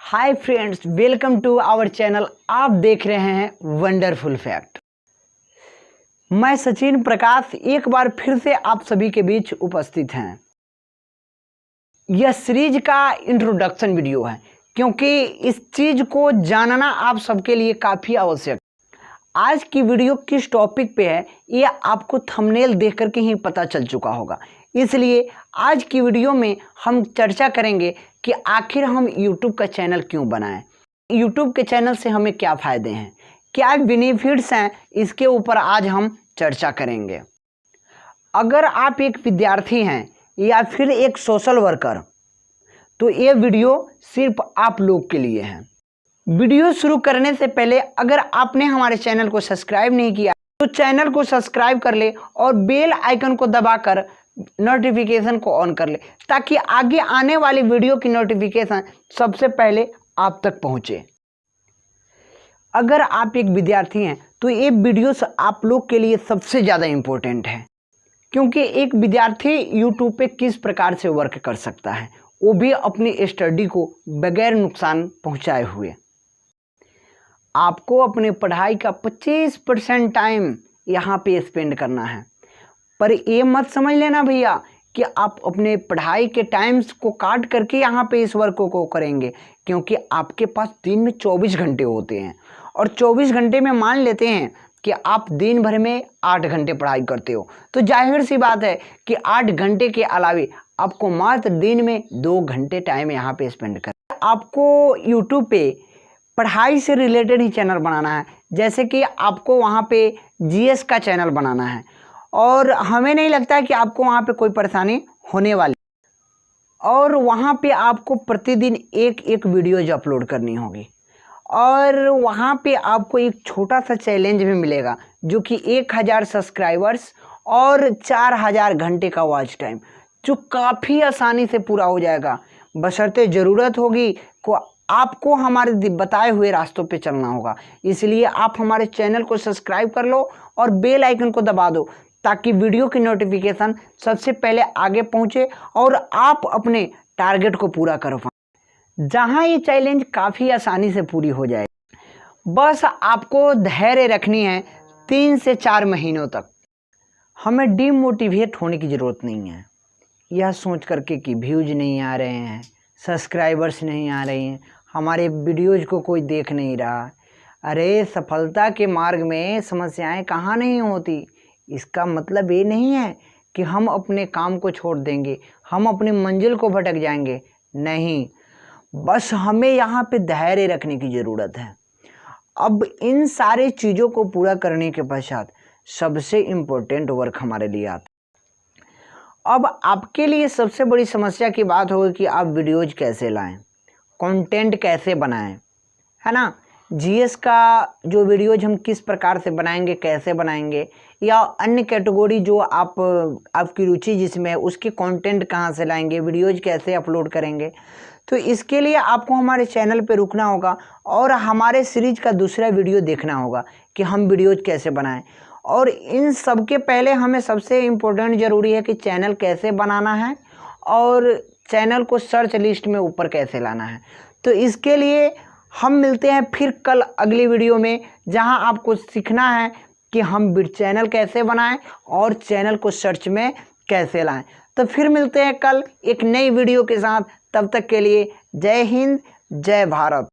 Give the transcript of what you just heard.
Hi friends, welcome to our channel. आप देख रहे हैं वंडरफुल फैक्ट। मैं सचिन प्रकाश एक बार फिर से आप सभी के बीच उपस्थित हैं। यह सीरीज का इंट्रोडक्शन वीडियो है क्योंकि इस चीज को जानना आप सबके लिए काफ़ी आवश्यक। आज की वीडियो किस टॉपिक पे है ये आपको थंबनेल देख करके ही पता चल चुका होगा। इसलिए आज की वीडियो में हम चर्चा करेंगे कि आखिर हम YouTube का चैनल क्यों बनाएं, YouTube के चैनल से हमें क्या फ़ायदे हैं, क्या बेनिफिट्स हैं, इसके ऊपर आज हम चर्चा करेंगे। अगर आप एक विद्यार्थी हैं या फिर एक सोशल वर्कर तो ये वीडियो सिर्फ आप लोग के लिए है। वीडियो शुरू करने से पहले अगर आपने हमारे चैनल को सब्सक्राइब नहीं किया तो चैनल को सब्सक्राइब कर ले और बेल आइकन को दबाकर नोटिफिकेशन को ऑन कर ले ताकि आगे आने वाली वीडियो की नोटिफिकेशन सबसे पहले आप तक पहुंचे। अगर आप एक विद्यार्थी हैं तो ये वीडियो आप लोग के लिए सबसे ज़्यादा इम्पोर्टेंट है क्योंकि एक विद्यार्थी यूट्यूब पे किस प्रकार से वर्क कर सकता है, वो भी अपनी स्टडी को बगैर नुकसान पहुंचाए हुए। आपको अपने पढ़ाई का 25% टाइम यहाँ पे स्पेंड करना है, पर ये मत समझ लेना भैया कि आप अपने पढ़ाई के टाइम्स को काट करके यहाँ पे इस वर्क को करेंगे, क्योंकि आपके पास दिन में 24 घंटे होते हैं और 24 घंटे में मान लेते हैं कि आप दिन भर में 8 घंटे पढ़ाई करते हो, तो जाहिर सी बात है कि 8 घंटे के अलावे आपको मात्र दिन में 2 घंटे टाइम यहाँ पे स्पेंड कर। आपको यूट्यूब पे पढ़ाई से रिलेटेड ही चैनल बनाना है, जैसे कि आपको वहाँ पे जीएस का चैनल बनाना है और हमें नहीं लगता कि आपको वहाँ पे कोई परेशानी होने वाली, और वहाँ पे आपको प्रतिदिन एक वीडियोज अपलोड करनी होगी और वहाँ पे आपको एक छोटा सा चैलेंज भी मिलेगा जो कि 1000 सब्सक्राइबर्स और 4000 घंटे का वॉच टाइम, जो काफ़ी आसानी से पूरा हो जाएगा, बशर्ते ज़रूरत होगी को आपको हमारे बताए हुए रास्तों पे चलना होगा। इसलिए आप हमारे चैनल को सब्सक्राइब कर लो और बेल आइकन को दबा दो ताकि वीडियो की नोटिफिकेशन सबसे पहले आगे पहुंचे और आप अपने टारगेट को पूरा कर पाएं, जहां ये चैलेंज काफ़ी आसानी से पूरी हो जाए। बस आपको धैर्य रखनी है 3 से 4 महीनों तक। हमें डीमोटिवेट होने की ज़रूरत नहीं है यह सोच करके कि व्यूज नहीं आ रहे हैं, सब्सक्राइबर्स नहीं आ रहे हैं, हमारे वीडियोज़ को कोई देख नहीं रहा। अरे सफलता के मार्ग में समस्याएं कहाँ नहीं होती। इसका मतलब ये नहीं है कि हम अपने काम को छोड़ देंगे, हम अपनी मंजिल को भटक जाएंगे, नहीं, बस हमें यहाँ पे धैर्य रखने की ज़रूरत है। अब इन सारे चीज़ों को पूरा करने के पश्चात सबसे इम्पोर्टेंट वर्क हमारे लिए आता है। अब आपके लिए सबसे बड़ी समस्या की बात होगी कि आप वीडियोज कैसे लाएं, कंटेंट कैसे बनाएं, है ना। जीएस का जो वीडियोज हम किस प्रकार से बनाएंगे, कैसे बनाएंगे, या अन्य कैटेगरी जो आपकी रुचि जिसमें है उसके कंटेंट कहाँ से लाएंगे, वीडियोज कैसे अपलोड करेंगे, तो इसके लिए आपको हमारे चैनल पे रुकना होगा और हमारे सीरीज का दूसरा वीडियो देखना होगा कि हम वीडियोज कैसे बनाएं। और इन सब के पहले हमें सबसे इम्पोर्टेंट ज़रूरी है कि चैनल कैसे बनाना है और चैनल को सर्च लिस्ट में ऊपर कैसे लाना है। तो इसके लिए हम मिलते हैं फिर कल अगली वीडियो में, जहां आपको सीखना है कि हम चैनल कैसे बनाएं और चैनल को सर्च में कैसे लाएं। तो फिर मिलते हैं कल एक नई वीडियो के साथ। तब तक के लिए जय हिंद, जय भारत।